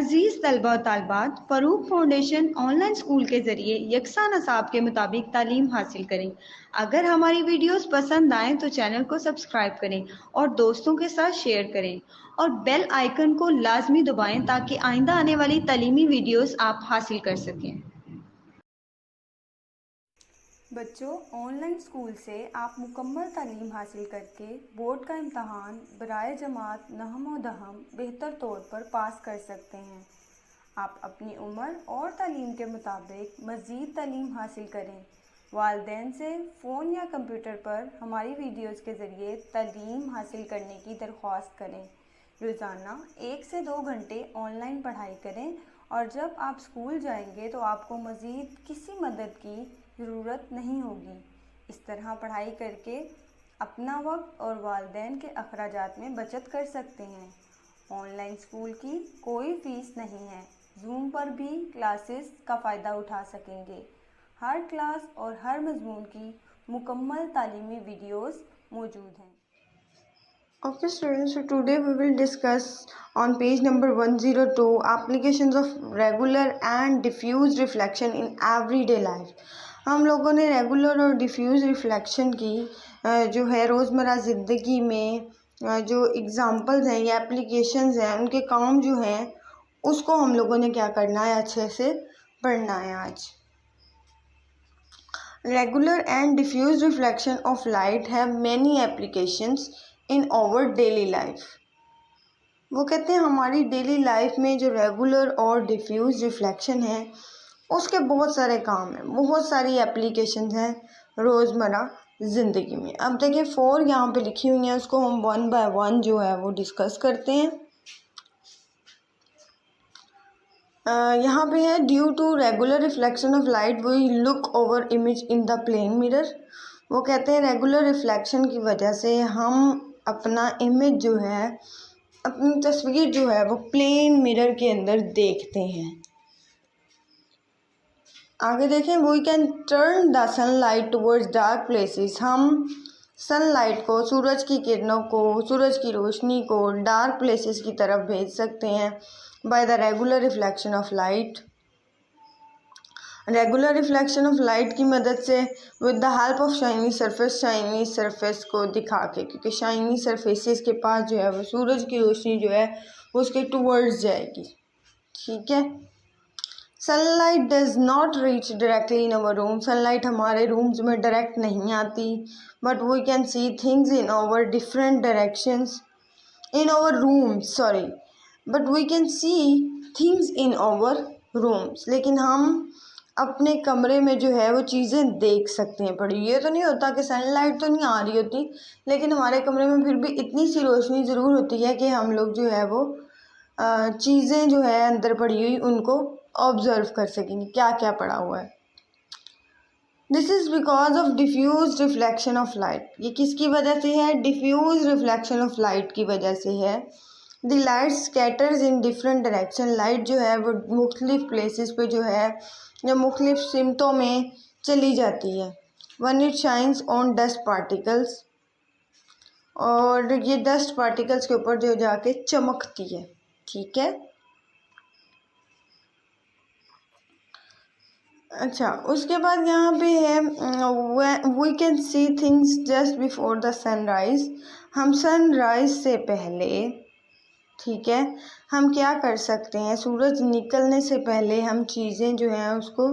अजीज़ तलबा व तालिबात, Farooq foundation online school के ज़रिए यकसा नसाब के मुताबिक तालीम हासिल करें। अगर हमारी वीडियोस पसंद आएँ तो चैनल को सब्सक्राइब करें और दोस्तों के साथ शेयर करें और बेल आइकन को लाजमी दबाएं ताकि आइंदा आने वाली तालीमी वीडियोस आप हासिल कर सकें। बच्चों, ऑनलाइन स्कूल से आप मुकम्मल तालीम हासिल करके बोर्ड का इम्तहान बराए जमात नहम व दहम बेहतर तौर पर पास कर सकते हैं। आप अपनी उम्र और तालीम के मुताबिक मज़ीद तालीम हासिल करें। वालिदैन से फ़ोन या कंप्यूटर पर हमारी वीडियोस के ज़रिए तालीम हासिल करने की दरख्वास्त करें। रोज़ाना 1 से 2 घंटे ऑनलाइन पढ़ाई करें और जब आप स्कूल जाएंगे तो आपको मज़ीद किसी मदद की ज़रूरत नहीं होगी। इस तरह पढ़ाई करके अपना वक्त और वालिदैन के अखराजात में बचत कर सकते हैं। ऑनलाइन स्कूल की कोई फ़ीस नहीं है। जूम पर भी क्लासेस का फ़ायदा उठा सकेंगे। हर क्लास और हर मज़मून की मुकम्मल तालीमी वीडियोस मौजूद हैं। Okay students, so today we will discuss on page number 102 applications of regular and diffuse reflection in everyday life। हम लोगों ने रेगुलर और डिफ्यूज़ रिफ्लेक्शन की जो है रोज़मर्रा ज़िंदगी में जो एग्ज़ाम्पल्स हैं या एप्लीकेशंस हैं उनके काम जो हैं उसको हम लोगों ने क्या करना है, अच्छे से पढ़ना है आज। Regular and diffuse reflection of light have many applications in our daily life। वो कहते हैं हमारी डेली लाइफ में जो रेगुलर और डिफ्यूज रिफ्लेक्शन है उसके बहुत सारे काम हैं, बहुत सारी एप्लीकेशंस हैं रोज़मर्रा ज़िंदगी में। अब देखिए 4 यहाँ पे लिखी हुई हैं, उसको हम 1 बाय 1 जो है वो डिस्कस करते हैं। यहाँ पे है due to regular reflection of light we look over image in the plane mirror. वो कहते हैं रेगुलर रिफ्लेक्शन की वजह से हम अपना इमेज जो है, अपनी तस्वीर जो है वो प्लेन मिरर के अंदर देखते हैं। आगे देखें, we can turn the sunlight towards dark places. हम सनलाइट को, सूरज की किरणों को, सूरज की रोशनी को डार्क प्लेसेस की तरफ भेज सकते हैं by the regular reflection of light. Regular reflection of light की मदद से with the help of shiny surface को दिखा के, क्योंकि शाइनी सरफेसेस के पास जो है वो सूरज की रोशनी जो है वो उसके टूवर्ड्स जाएगी। ठीक है। Sunlight does not reach directly in our room. Sunlight हमारे रूम्स में डायरेक्ट नहीं आती, but we can see things in our different directions in our rooms, sorry, but we can see things in our rooms. लेकिन हम अपने कमरे में जो है वो चीज़ें देख सकते हैं। पढ़ी, ये तो नहीं होता कि सनलाइट तो नहीं आ रही होती, लेकिन हमारे कमरे में फिर भी इतनी सी रोशनी ज़रूर होती है कि हम लोग जो है वो चीज़ें जो है अंदर पड़ी हुई उनको ऑब्जर्व कर सकेंगे, क्या क्या पड़ा हुआ है। This is because of diffuse reflection of light. ये किसकी वजह से है? डिफ्यूज रिफ्लेक्शन ऑफ लाइट की वजह से है। The light scatters in different direction. Light जो है वो मुख्तलिफ प्लेसेस पे जो है या मुख्तलिफ सिमतों में चली जाती है। One it shines on dust particles, और ये डस्ट पार्टिकल्स के ऊपर जो जाके चमकती है। ठीक है। अच्छा, उसके बाद यहाँ पे है we can see things just before the sunrise. हम सनराइज से पहले, ठीक है, हम क्या कर सकते हैं, सूरज निकलने से पहले हम चीज़ें जो हैं उसको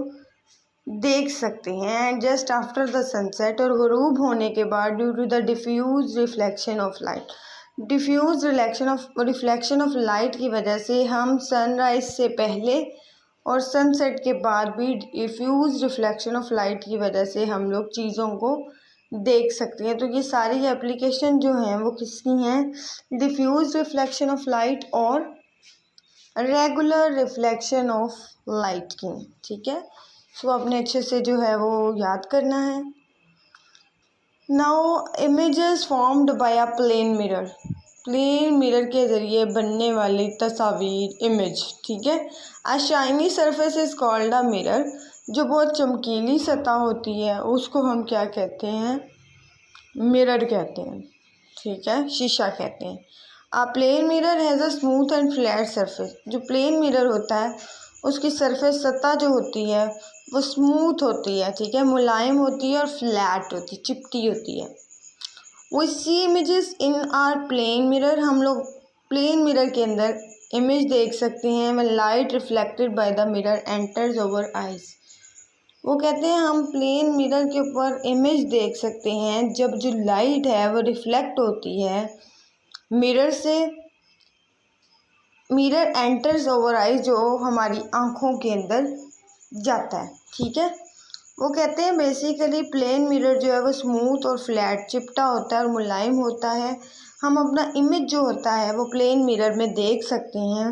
देख सकते हैं। जस्ट आफ्टर द सनसेट, और गुरूब होने के बाद due to the diffuse reflection of light. Diffuse reflection of light की वजह से हम सनराइज से पहले और सनसेट के बाद भी डिफ्यूज रिफ्लेक्शन ऑफ लाइट की वजह से हम लोग चीज़ों को देख सकते हैं। तो ये सारी एप्लीकेशन जो हैं वो किसकी हैं? डिफ्यूज रिफ्लेक्शन ऑफ लाइट और रेगुलर रिफ्लेक्शन ऑफ लाइट की। ठीक है। सो आपने अच्छे से जो है वो याद करना है। Now images formed by a plane mirror. Plane mirror के ज़रिए बनने वाली तस्वीर, इमेज। ठीक है। A shiny surface is called a mirror. जो बहुत चमकीली सतह होती है उसको हम क्या कहते हैं? मिरर कहते हैं। ठीक है, शीशा कहते हैं। A plane mirror has a smooth and flat surface. जो प्लेन मिरर होता है उसकी सरफेस सतह जो होती है वो स्मूथ होती है, ठीक है, मुलायम होती है और फ्लैट होती है, चिपटी होती है। We see images in our plane mirror. हम लोग प्लेन मिरर के अंदर इमेज देख सकते हैं। when light reflected by the mirror enters our eyes। वो कहते हैं हम प्लेन मिरर के ऊपर इमेज देख सकते हैं जब जो लाइट है वो रिफ्लेक्ट होती है मिरर से। मिरर एंटर्स ओवर आइज, जो हमारी आँखों के अंदर जाता है, ठीक है। वो कहते हैं बेसिकली प्लेन मिरर जो है वो स्मूथ और फ्लैट चिपटा होता है और मुलायम होता है। हम अपना इमेज जो होता है वो प्लेन मिरर में देख सकते हैं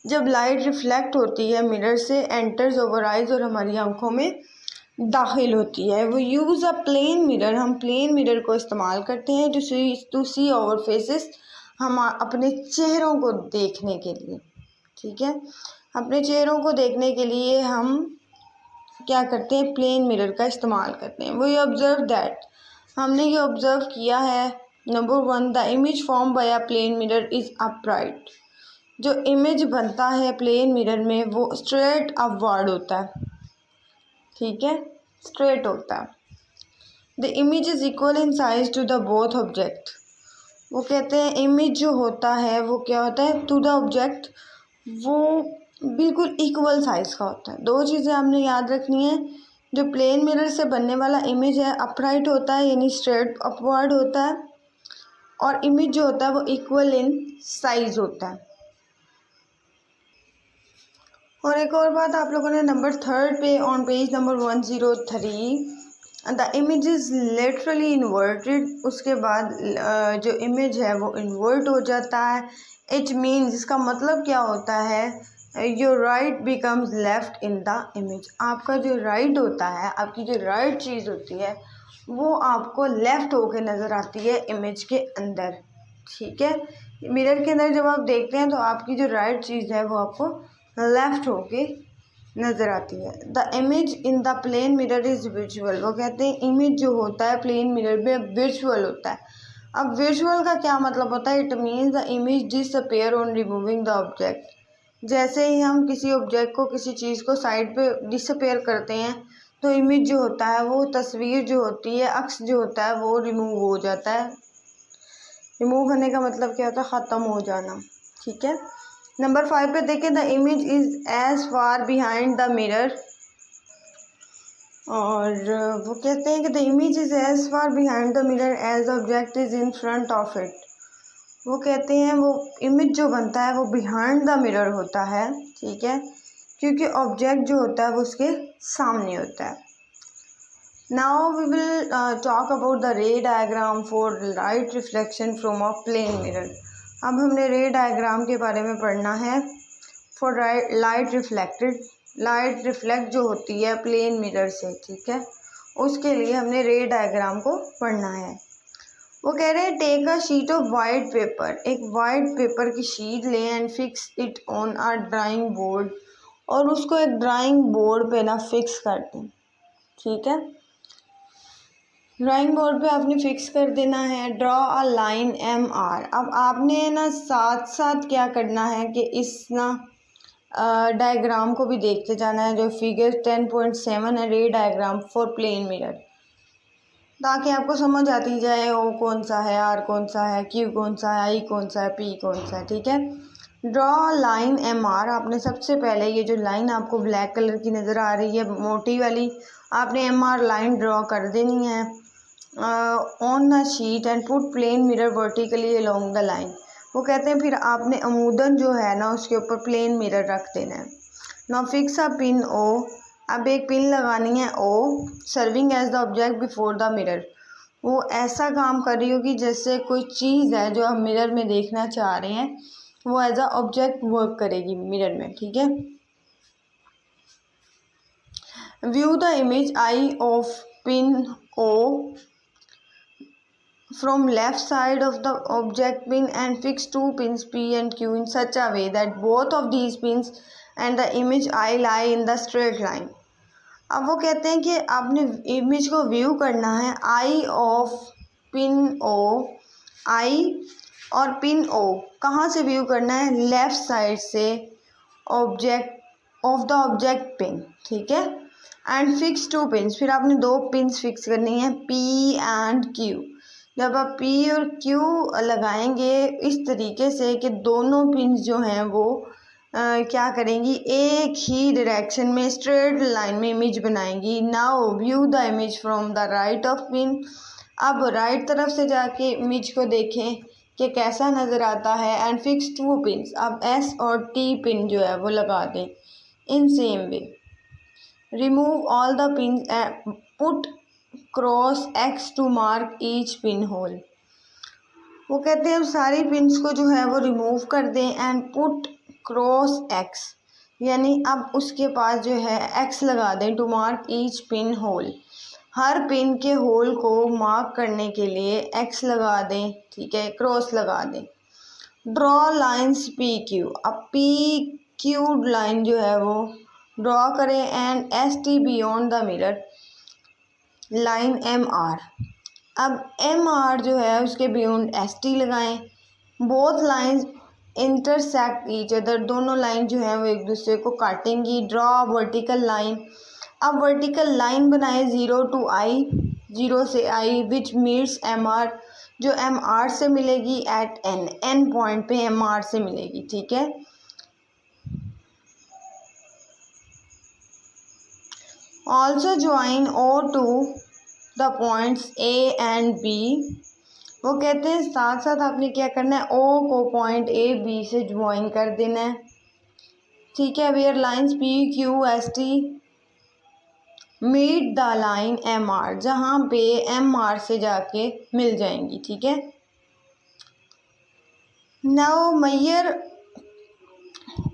जब लाइट रिफ्लेक्ट होती है मिरर से, एंटर्स ओवर आइज, और हमारी आँखों में दाखिल होती है। वो यूज़ अ प्लेन मिरर, हम प्लेन मिरर को इस्तेमाल करते हैं टू सी आवर फेसेस, हम अपने चेहरों को देखने के लिए, ठीक है। अपने चेहरों को देखने के लिए हम क्या करते हैं, प्लेन मिरर का इस्तेमाल करते हैं। वी ऑब्जर्व दैट, हमने ये ऑब्ज़र्व किया है। Number 1, the image form by a plane mirror is upright. जो इमेज बनता है प्लेन मिरर में वो स्ट्रेट अपवर्ड होता है, ठीक है, स्ट्रेट होता है। The image is equal in size to the both object. वो कहते हैं इमेज जो होता है वो क्या होता है, टू द ऑब्जेक्ट, वो बिल्कुल इक्वल साइज़ का होता है। दो चीज़ें आपने याद रखनी है। जो प्लेन मिरर से बनने वाला इमेज है अपराइट होता है, यानी स्ट्रेट अपवर्ड होता है, और इमेज जो होता है वो इक्वल इन साइज़ होता है। और एक और बात आप लोगों ने नंबर 3 पे on page number 103, the image is laterally inverted. उसके बाद जो इमेज है वो इन्वर्ट हो जाता है। इट मीन्स, इसका मतलब क्या होता है, your right becomes left in the image. आपका जो राइट होता है, आपकी जो राइट चीज़ होती है वो आपको लेफ़्ट होके नज़र आती है इमेज के अंदर, ठीक है। मिरर के अंदर जब आप देखते हैं तो आपकी जो राइट चीज़ है वो आपको लेफ़्ट होके नज़र आती है। The image in the plane mirror is visual. वो कहते हैं इमेज जो होता है प्लेन मिरर में विजुअल होता है। अब विजुअल का क्या मतलब होता है, it means the image disappear on removing the object. जैसे ही हम किसी ऑब्जेक्ट को, किसी चीज़ को साइड पे डिसअपेयर करते हैं तो इमेज जो होता है, वो तस्वीर जो होती है, अक्स जो होता है वो रिमूव हो जाता है। रिमूव होने का मतलब क्या होता है, ख़त्म हो जाना, ठीक है। नंबर 5 पे देखें, the image is as far behind the mirror. और वो कहते हैं कि the image is as far behind the mirror as object is in front of it. वो कहते हैं वो इमेज जो बनता है वो बिहाइंड द मिरर होता है, ठीक है, क्योंकि ऑब्जेक्ट जो होता है वो उसके सामने होता है। Now we will talk about the ray diagram for light reflection from a plane mirror. अब हमने रे डायग्राम के बारे में पढ़ना है। For light reflected, light reflect जो होती है प्लेन मिरर से, ठीक है, उसके लिए हमने रे डायग्राम को पढ़ना है। वो कह रहे हैं take a sheet of white paper, एक वाइट पेपर की शीट लें and fix it on a drawing board, और उसको एक ड्राइंग बोर्ड पे ना फिक्स कर दें, ठीक है। ड्राइंग बोर्ड पे आपने फिक्स कर देना है। Draw a line MR। अब आपने ना साथ साथ क्या करना है कि इस ना डायग्राम को भी देखते जाना है, जो फिगर 10.7 है, रे डायग्राम फॉर प्लेन मिरर, ताकि आपको समझ आती जाए ओ कौन सा है, आर कौन सा है, क्यू कौन सा है, आई कौन सा है, पी कौन सा है, ठीक है। Draw line MR। आपने सबसे पहले ये जो लाइन आपको ब्लैक कलर की नज़र आ रही है मोटी वाली, आपने MR लाइन ड्रॉ कर देनी है on the sheet and put plane mirror vertically along the line. वो कहते हैं फिर आपने अमूदन जो है ना उसके ऊपर प्लेन मिरर रख देना है। Now fix a pin O। अब एक पिन लगानी है O, serving as the object before the mirror. वो ऐसा काम कर रही होगी जैसे कोई चीज़ है जो हम मिरर में देखना चाह रहे हैं, वो एज अ ऑब्जेक्ट वर्क करेगी मिरर में, ठीक है। View the image I of pin O from left side of the object pin and fix two pins P and Q in such a way that both of these pins and the image I lie in the straight line। अब वो कहते हैं कि आपने image को view करना है आई of pin O, आई और पिन ओ कहाँ से व्यू करना है, लेफ़्ट साइड से object of the object pin, ठीक है। एंड फिक्स 2 पिन्स, फिर आपने 2 पिन्स फिक्स करनी है, पी एंड क्यू। जब आप पी और क्यू लगाएंगे इस तरीके से कि दोनों पिन्स जो हैं वो क्या करेंगी, एक ही डायरेक्शन में स्ट्रेट लाइन में इमेज बनाएंगी। Now view the image from the right of pin. अब राइट तरफ से जाके इमेज को देखें कि कैसा नज़र आता है। एंड फिक्स 2 पिन्स, अब एस और टी पिन जो है वो लगा दें in same way. Remove all the pin, put cross X to mark each pin hole. वो कहते हैं सारी पिन्स को जो है वो रिमूव कर दें एंड पुट क्रॉस एक्स, यानी अब उसके पास जो है एक्स लगा दें to mark each pin hole. हर पिन के होल को मार्क करने के लिए एक्स लगा दें, ठीक है, क्रॉस लगा दें। ड्रॉ लाइन्स पी क्यू, अब पी क्यू लाइन जो है वो ड्रॉ करें and S T beyond the mirror line M R. अब एम आर जो है उसके बियॉन्ड एस टी लगाएं। Both lines intersect each other, दोनों लाइन जो है वो एक दूसरे को काटेंगी। ड्रॉ वर्टिकल लाइन, अब वर्टिकल लाइन बनाए 0 to I, 0 से I which meets M R, जो एम आर से मिलेगी एट एन पॉइंट पे एम आर से मिलेगी, ठीक है। Also join O to the points A and B. वो कहते हैं साथ साथ आपने क्या करना है, ओ को पॉइंट ए बी से ज्वाइन कर देना है, ठीक है। Where lines P Q S T meet the line M R, जहाँ पे एम आर से जाके मिल जाएंगी, ठीक है। नाउ मैयर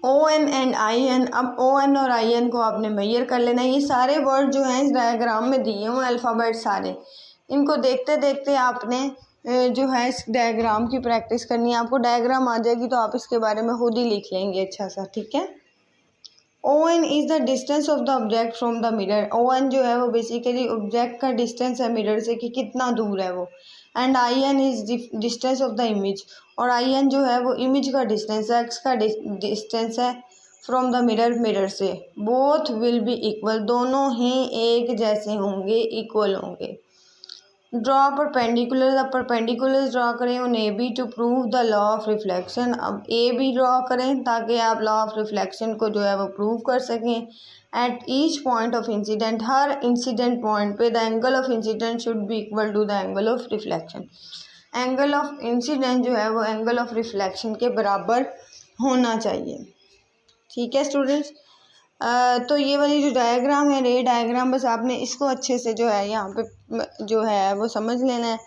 O N and I N, अब ओ एन और आई एन को आपने मैयर कर लेना है। ये सारे वर्ड जो हैं इस डायग्राम में दिए हुए अल्फ़ाबेट सारे, इनको देखते देखते आपने जो है इस डायग्राम की प्रैक्टिस करनी है। आपको डायग्राम आ जाएगी तो आप इसके बारे में खुद ही लिख लेंगे अच्छा सा, ठीक है। O N is the distance of the object from the mirror, O N जो है वो बेसिकली ऑब्जेक्ट का डिस्टेंस है मिरर से कि कितना दूर है वो। And I N is distance of the image, और आई एन जो है वो इमेज का डिस्टेंस है, एक्स का डिस्टेंस है फ्रॉम द मिरर से। बोथ विल बी इक्वल, दोनों ही एक जैसे होंगे, इक्वल होंगे। ड्रॉ परपेंडिकुलर, अब परपेंडिकुलर ड्रॉ करें उन A B to prove the law of reflection. अब ए बी ड्रॉ करें ताकि आप लॉ ऑफ रिफ्लेक्शन को जो है वो प्रूव कर सकें। At each point of incident, हर इंसिडेंट पॉइंट पे the angle of incident should be equal to the angle of reflection. Angle of incident जो है वो एंगल ऑफ रिफ्लेक्शन के बराबर होना चाहिए, ठीक है स्टूडेंट्स। तो ये वाली जो डायग्राम है, रे डायग्राम, बस आपने इसको अच्छे से जो है यहाँ पे जो है वो समझ लेना है।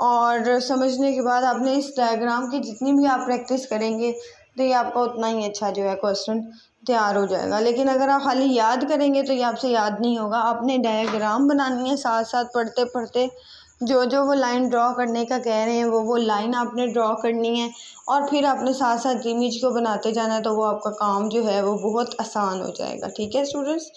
और समझने के बाद आपने इस डायग्राम की जितनी भी आप प्रैक्टिस करेंगे तो ये आपका उतना ही अच्छा जो है क्वेश्चन तैयार हो जाएगा। लेकिन अगर आप खाली याद करेंगे तो ये आपसे याद नहीं होगा, आपने डायग्राम बनानी है, साथ साथ पढ़ते पढ़ते जो वो लाइन ड्रॉ करने का कह रहे हैं वो लाइन आपने ड्रॉ करनी है, और फिर आपने साथ साथ इमेज को बनाते जाना है, तो वो आपका काम जो है वो बहुत आसान हो जाएगा, ठीक है students.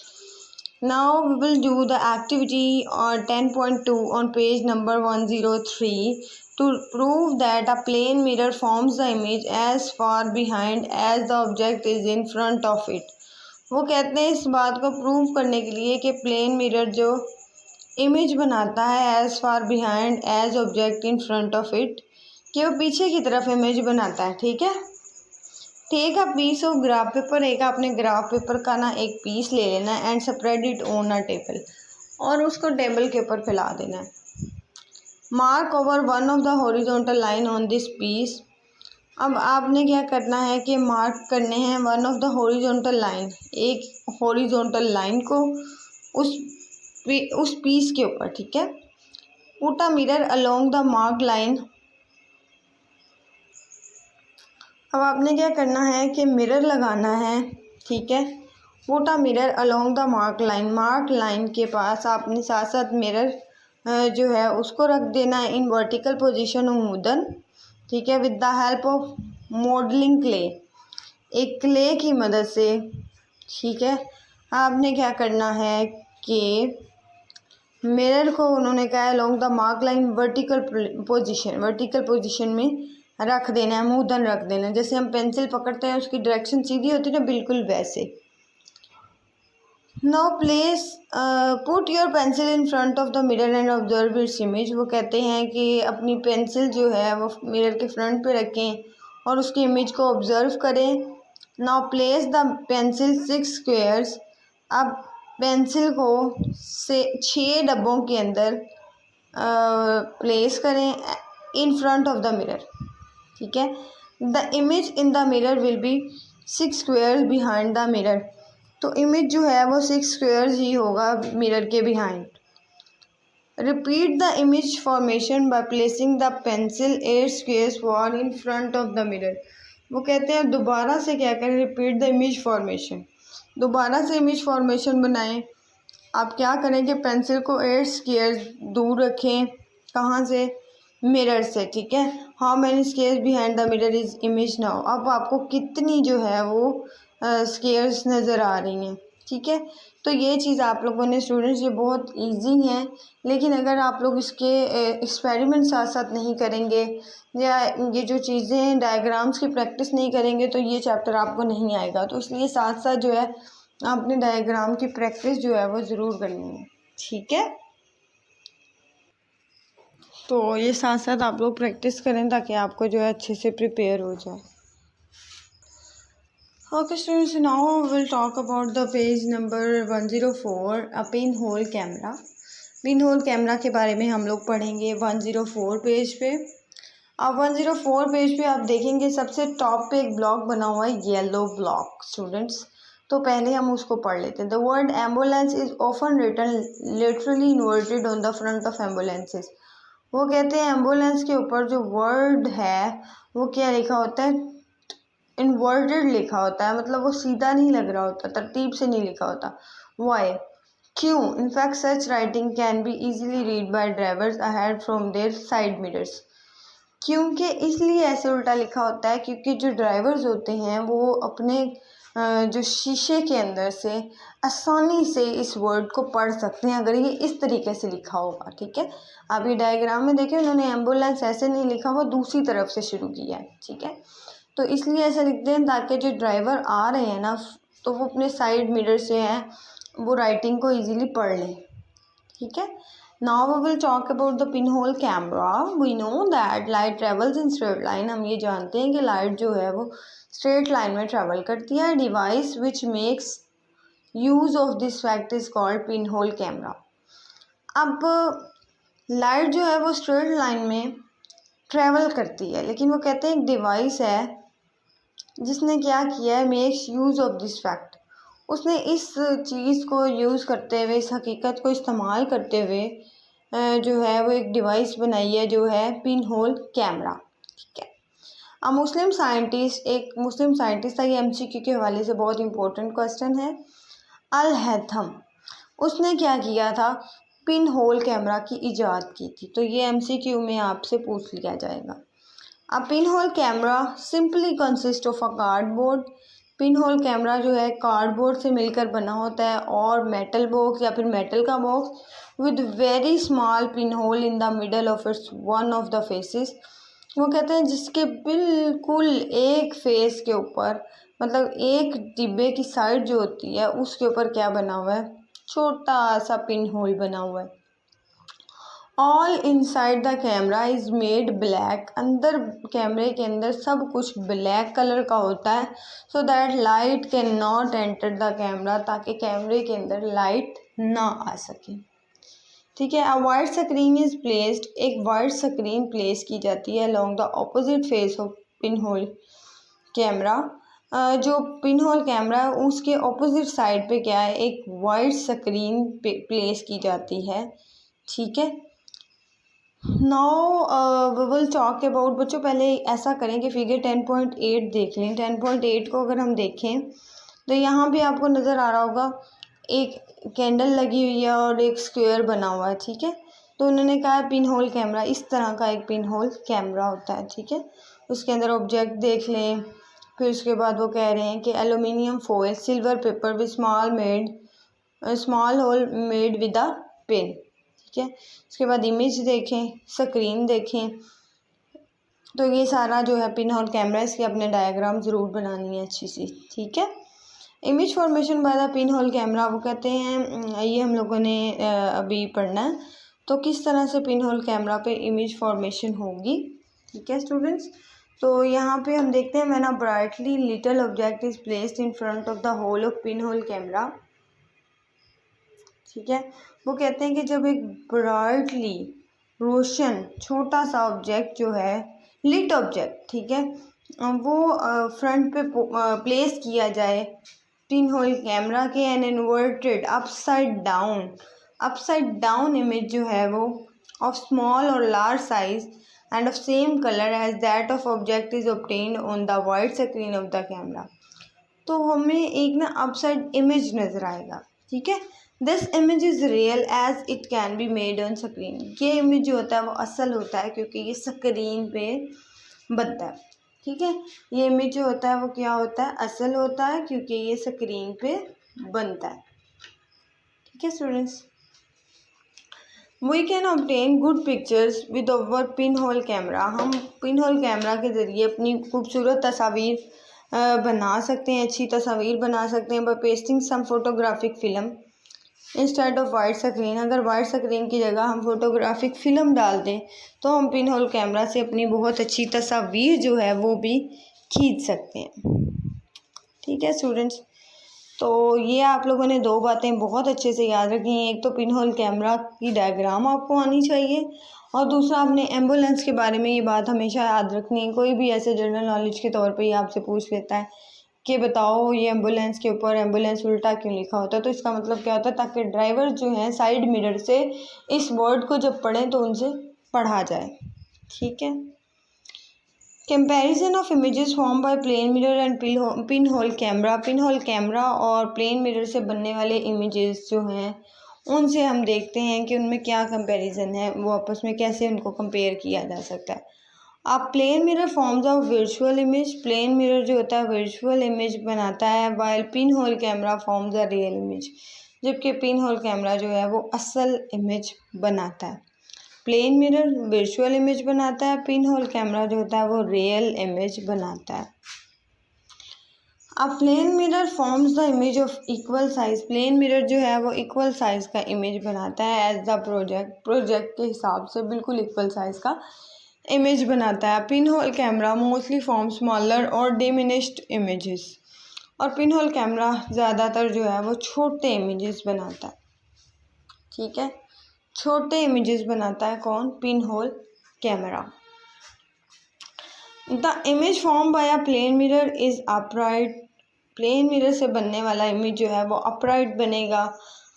Now we will do the activity और 10.2 on page number 103 to prove that a plane mirror forms the image as far behind as the object is in front of it। वो कहते हैं इस बात को प्रूव करने के लिए कि प्लेन मिरर जो इमेज बनाता है as far behind as object in front of it, कि वो पीछे की तरफ इमेज बनाता है, ठीक है। Take a piece of graph paper, एक आपने ग्राफ पेपर का ना एक पीस ले लेना है and spread it on a table, और उसको टेबल के ऊपर फैला देना है। Mark over one of the horizontal line on this piece. अब आपने क्या करना है कि मार्क करने हैं one of the horizontal line, एक हॉरिजॉन्टल लाइन को उस पीस के ऊपर, ठीक है। Put a mirror along the mark line. अब आपने क्या करना है कि मिरर लगाना है, ठीक है। Put a mirror along the mark line, mark line के पास आपने साथ साथ मिरर जो है उसको रख देना है इन वर्टिकल पोजीशन उमूदन, ठीक है, with the help of modelling clay, एक क्ले की मदद से, ठीक है। आपने क्या करना है कि मिरर को उन्होंने कहा along the mark line vertical position में रख देना है, मुंहधन रख देना है। जैसे हम पेंसिल पकड़ते हैं उसकी डायरेक्शन सीधी होती है ना, बिल्कुल वैसे। Now place put your pencil in front of the mirror and observe its image. वो कहते हैं कि अपनी पेंसिल जो है वो मिरर के फ्रंट पे रखें और उसकी इमेज को ऑब्जर्व करें। Now place the pencil 6 squares. अब पेंसिल को से 6 डब्बों के अंदर प्लेस करें इन फ्रंट ऑफ द मिरर, ठीक है। The image in the mirror will be 6 squares behind the mirror. तो इमेज जो है वो 6 स्क्वेयर्स ही होगा मिरर के behind. Repeat the image formation by placing the pencil 8 squares for in front of the mirror. वो कहते हैं दोबारा से क्या करें, रिपीट द इमेज फॉर्मेशन, दोबारा से इमेज फॉर्मेशन बनाएं। आप क्या करें कि पेंसिल को 8 स्क्वेयर्स दूर रखें, कहाँ से, मिरर से, ठीक है। How many squares behind the mirror is image now. अब आपको कितनी जो है वो स्क्वेयर्स नज़र आ रही हैं, ठीक है। तो ये चीज़ आप लोगों ने स्टूडेंट्स, ये बहुत इजी है, लेकिन अगर आप लोग इसके एक्सपेरिमेंट साथ साथ नहीं करेंगे या ये जो चीज़ें हैं डायग्राम्स की प्रैक्टिस नहीं करेंगे तो ये चैप्टर आपको नहीं आएगा। तो इसलिए साथ साथ जो है आपने डायग्राम की प्रैक्टिस जो है वो ज़रूर करनी है, ठीक है। तो ये साथ साथ आप लोग प्रैक्टिस करें ताकि आपको जो है अच्छे से प्रिपेयर हो जाए। Okay students, now we will talk about the page number 104, a pinhole camera। Pinhole camera के बारे में हम लोग पढ़ेंगे 104 पेज पे। अब 104 पेज पे आप देखेंगे सबसे टॉप पे एक ब्लॉक बना हुआ है, येलो ब्लॉक स्टूडेंट्स। तो पहले हम उसको पढ़ लेते हैं। The word ambulance is often written literally inverted on the front of ambulances. वो कहते हैं एम्बुलेंस के ऊपर जो वर्ड है वो क्या लिखा होता है, इन्वर्टेड लिखा होता है, मतलब वो सीधा नहीं लग रहा होता, तरतीब से नहीं लिखा होता। वाई, क्यों? In fact such writing can be easily read by drivers ahead from their side mirrors. क्योंकि इसलिए ऐसे उल्टा लिखा होता है क्योंकि जो ड्राइवर्स होते हैं वो अपने जो शीशे के अंदर से आसानी से इस वर्ड को पढ़ सकते हैं अगर ये इस तरीके से लिखा होगा, ठीक है। आप ये डायग्राम में देखें, उन्होंने एम्बुलेंस ऐसे नहीं लिखा हुआ, दूसरी तरफ से शुरू किया है, ठीक है। तो इसलिए ऐसा लिखते हैं ताकि जो ड्राइवर आ रहे हैं ना तो वो अपने साइड मिरर से हैं वो राइटिंग को इजीली पढ़ लें, ठीक है। Now we will talk about the pin whole camera. We know that light travels in straight line. हम ये जानते हैं कि लाइट जो है वो स्ट्रेट लाइन में ट्रेवल करती है। Device which makes use of this fact is called pin hole camera. अब लाइट जो है वो स्ट्रेट लाइन में ट्रेवल करती है, लेकिन वो कहते हैं एक डिवाइस है जिसने क्या किया है, makes use of this fact. उसने इस चीज़ को यूज़ करते हुए, इस हकीकत को इस्तेमाल करते हुए जो है वो एक डिवाइस बनाई है जो है पिन होल कैमरा, ठीक है। अब मुस्लिम साइंटिस्ट, एक मुस्लिम साइंटिस्ट था, ये एमसीक्यू के हवाले से बहुत इंपॉर्टेंट क्वेश्चन है। अल हैथम, उसने क्या किया था, पिन होल कैमरा की इजाद की थी। तो ये एमसीक्यू में आपसे पूछ लिया जाएगा। A pinhole camera simply consists of a cardboard। Pin hole camera जो है कार्डबोर्ड से मिलकर बना होता है और मेटल बॉक्स या फिर मेटल का box with very small pin hole in the middle of its one of the faces. वो कहते हैं जिसके बिल्कुल एक फेस के ऊपर, मतलब एक डिब्बे की साइड जो होती है उसके ऊपर क्या बना हुआ है, छोटा सा पिन होल बना हुआ है। All inside the camera is made black. अंदर कैमरे के अंदर सब कुछ ब्लैक कलर का होता है, so that light can not enter the camera, ताकि कैमरे के अंदर लाइट ना आ सके, ठीक है। अ वाइट स्क्रीन इज़ प्लेस्ड, एक वाइट स्क्रीन प्लेस की जाती है along the opposite face of pin whole camera. जो पिन होल कैमरा है उसके ऑपोजिट साइड पे क्या है, एक वाइट स्क्रीन प्लेस की जाती है, ठीक है। Now we will talk about, बच्चों पहले ऐसा करें कि फिगर 10.8 देख लें। 10.8 को अगर हम देखें तो यहाँ भी आपको नज़र आ रहा होगा एक कैंडल लगी हुई है और एक स्क्वायर बना हुआ है, ठीक है। तो उन्होंने कहा पिन होल कैमरा, इस तरह का एक पिन होल कैमरा होता है, ठीक है। उसके अंदर ऑब्जेक्ट देख लें। फिर उसके बाद वो कह रहे हैं कि aluminium foil silver paper with small hole made with a pen, ठीक है। उसके बाद इमेज देखें, स्क्रीन देखें, तो ये सारा जो है पिन होल कैमरा, इसके अपने डायग्राम ज़रूर बनानी है अच्छी सी, ठीक है। Image formation by the pin hole camera, वो कहते हैं ये हम लोगों ने अभी पढ़ना है, तो किस तरह से पिन होल कैमरा पे इमेज फॉर्मेशन होगी, ठीक है स्टूडेंट्स। तो यहाँ पे हम देखते हैं, when a brightly little object is placed in front of the hole of pin whole camera, ठीक है। वो कहते हैं कि जब एक ब्राइटली रोशन छोटा सा ऑब्जेक्ट जो है, लिट ऑब्जेक्ट, ठीक है, वो फ्रंट पे प्लेस किया जाए पिन होल कैमरा के, an inverted upside down image जो है वो ऑफ स्मॉल और large size and of same colour as that of object is obtained on the white screen of the camera. तो हमें एक ना अपसाइड इमेज नज़र आएगा, ठीक है। This image is real as it can be made on screen. ये image जो होता है वो असल होता है क्योंकि ये स्क्रीन पे बनता है, ठीक है। ये इमेज जो होता है वो क्या होता है, असल होता है क्योंकि ये स्क्रीन पे बनता है, ठीक है students. We can obtain good pictures with our pin whole camera. हम पिन होल कैमरा के ज़रिए अपनी खूबसूरत तस्वीर बना सकते हैं, अच्छी तस्वीर बना सकते हैं by pasting some photographic film instead of white screen. अगर वाइट स्क्रीन की जगह हम फोटोग्राफिक फ़िल्म डाल दें तो हम पिन होल कैमरा से अपनी बहुत अच्छी तस्वीर जो है वो भी खींच सकते हैं, ठीक है स्टूडेंट्स। तो ये आप लोगों ने दो बातें बहुत अच्छे से याद रखी हैं। एक तो पिन होल कैमरा की डायग्राम आपको आनी चाहिए, और दूसरा आपने एम्बुलेंस के बारे में ये बात हमेशा याद रखनी है। कोई भी ऐसे जनरल नॉलेज के तौर पे ही आपसे पूछ लेता है कि बताओ ये एम्बुलेंस के ऊपर एम्बुलेंस उल्टा क्यों लिखा होता है, तो इसका मतलब क्या होता है, ताकि ड्राइवर जो हैं साइड मिरर से इस वर्ड को जब पढ़ें तो उनसे पढ़ा जाए, ठीक है। Comparison of images form by plane mirror and pin whole camera. Pin whole camera और प्लेन मिरर से बनने वाले इमेजेस जो हैं उनसे हम देखते हैं कि उनमें क्या कंपैरिजन है, वो आपस में कैसे उनको कंपेयर किया जा सकता है। अब plane mirror forms of virtual image. Plane mirror जो होता है वर्चुअल इमेज बनाता है, while pin whole camera forms a real image. जबकि पिन होल कैमरा जो है वो असल इमेज बनाता है। प्लेन मिरर वर्चुअल इमेज बनाता है, पिन होल कैमरा जो होता है वो रियल इमेज बनाता है। अब plane mirror forms the image of equal size. Plane mirror जो है वो इक्वल साइज का इमेज बनाता है एज द प्रोजेक्ट के हिसाब से बिल्कुल इक्वल साइज का इमेज बनाता है। Pin hole camera mostly form smaller और डिमिनिश्ड इमेजेस। और पिन होल कैमरा ज़्यादातर जो है वो छोटे इमेजेस बनाता है, ठीक है, छोटे इमेजेस बनाता है कौन, pin hole camera. The image form by a plane mirror is upright. Plane mirror से बनने वाला इमेज जो है वो अपराइट बनेगा।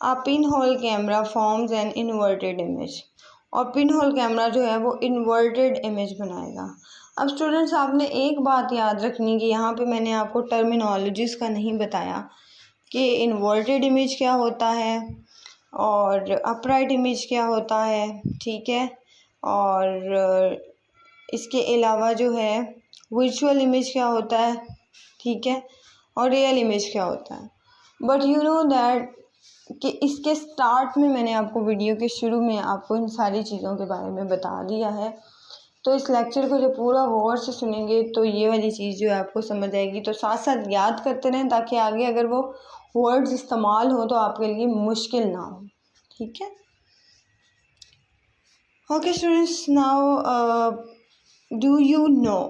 A pin hole camera forms an inverted image. और पिन होल कैमरा जो है वो इन्वर्टेड इमेज बनाएगा। अब स्टूडेंट्स आपने एक बात याद रखनी कि यहाँ पे मैंने आपको टर्मिनोलॉजीज़ का नहीं बताया कि इन्वर्टेड इमेज क्या होता है और अपराइट इमेज क्या होता है, ठीक है, और इसके अलावा जो है वर्चुअल इमेज क्या होता है, ठीक है, और रियल इमेज क्या होता है। बट यू नो दैट कि इसके स्टार्ट में मैंने आपको वीडियो के शुरू में आपको इन सारी चीज़ों के बारे में बता दिया है। तो इस लेक्चर को जब पूरा गौर से सुनेंगे तो ये वाली चीज़ जो है आपको समझ आएगी। तो साथ साथ याद करते रहें ताकि आगे अगर वो वर्ड्स इस्तेमाल हो तो आपके लिए मुश्किल ना हो, ठीक है। Okay students, now do you know.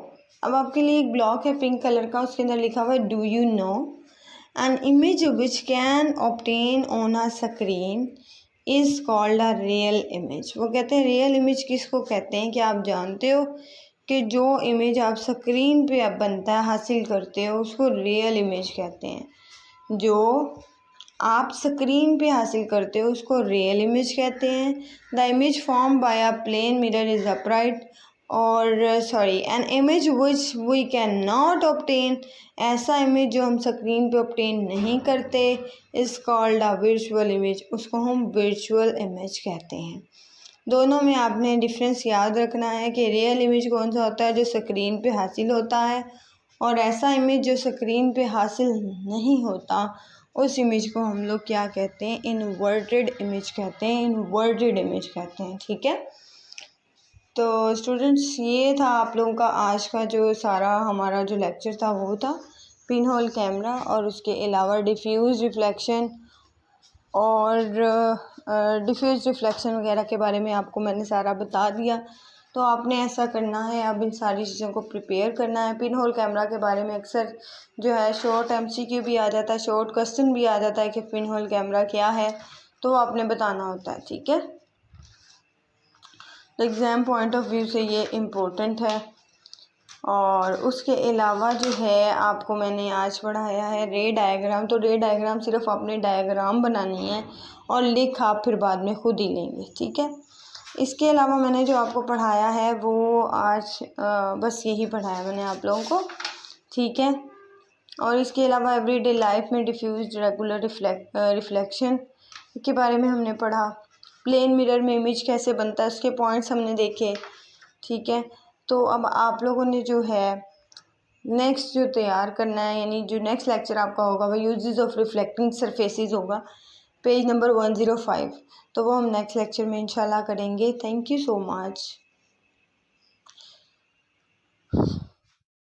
अब आपके लिए एक ब्लॉक है पिंक कलर का, उसके अंदर लिखा हुआ है do you know N image which can obtain on a screen is called a real image. वो कहते हैं रियल इमेज किसको कहते हैं, कि आप जानते हो कि जो इमेज आप स्क्रीन पे अब बनता है हासिल करते हो उसको रियल इमेज कहते हैं। जो आप स्क्रीन पे हासिल करते हो उसको रियल इमेज कहते हैं। The image form by a plane mirror is upright और an image which we can not obtain. ऐसा इमेज जो हम स्क्रीन पे ऑब्टेन नहीं करते is called a virtual image, उसको हम वर्चुअल इमेज कहते हैं। दोनों में आपने डिफरेंस याद रखना है कि रियल इमेज कौन सा होता है, जो स्क्रीन पे हासिल होता है, और ऐसा इमेज जो स्क्रीन पे हासिल नहीं होता उस इमेज को हम लोग क्या कहते हैं, इन्वर्टेड इमेज कहते हैं, इन्वर्टेड इमेज कहते हैं, ठीक है। तो स्टूडेंट्स ये था आप लोगों का आज का जो सारा हमारा जो लेक्चर था वो था पिन होल कैमरा और उसके अलावा डिफ्यूज़ रिफ्लेक्शन और डिफ्यूज़ रिफ्लेक्शन वगैरह के बारे में आपको मैंने सारा बता दिया। तो आपने ऐसा करना है, अब इन सारी चीज़ों को प्रिपेयर करना है। पिन होल कैमरा के बारे में अक्सर जो है शॉर्ट MCQ भी आ जाता है, शॉर्ट क्वेश्चन भी आ जाता है कि पिन होल कैमरा क्या है, तो आपने बताना होता है, ठीक है। तो एग्ज़ाम पॉइंट ऑफ व्यू से ये इम्पोर्टेंट है। और उसके अलावा जो है आपको मैंने आज पढ़ाया है रे डायग्राम। तो रे डायग्राम सिर्फ आपने डायग्राम बनानी है और लिख आप फिर बाद में खुद ही लेंगे, ठीक है। इसके अलावा मैंने जो आपको पढ़ाया है वो आज बस यही पढ़ाया मैंने आप लोगों को, ठीक है। और इसके अलावा एवरीडे लाइफ में डिफ्यूज रेगुलर रिफ्लेक्शन के बारे में हमने पढ़ा। प्लेन मिरर में इमेज कैसे बनता है उसके पॉइंट्स हमने देखे, ठीक है। तो अब आप लोगों ने जो है नेक्स्ट जो तैयार करना है, यानी जो नेक्स्ट लेक्चर आपका होगा वो यूजेस ऑफ रिफ्लेक्टिंग सरफेसेस होगा, पेज नंबर 105। तो वो हम नेक्स्ट लेक्चर में इंशाल्लाह करेंगे। Thank you so much.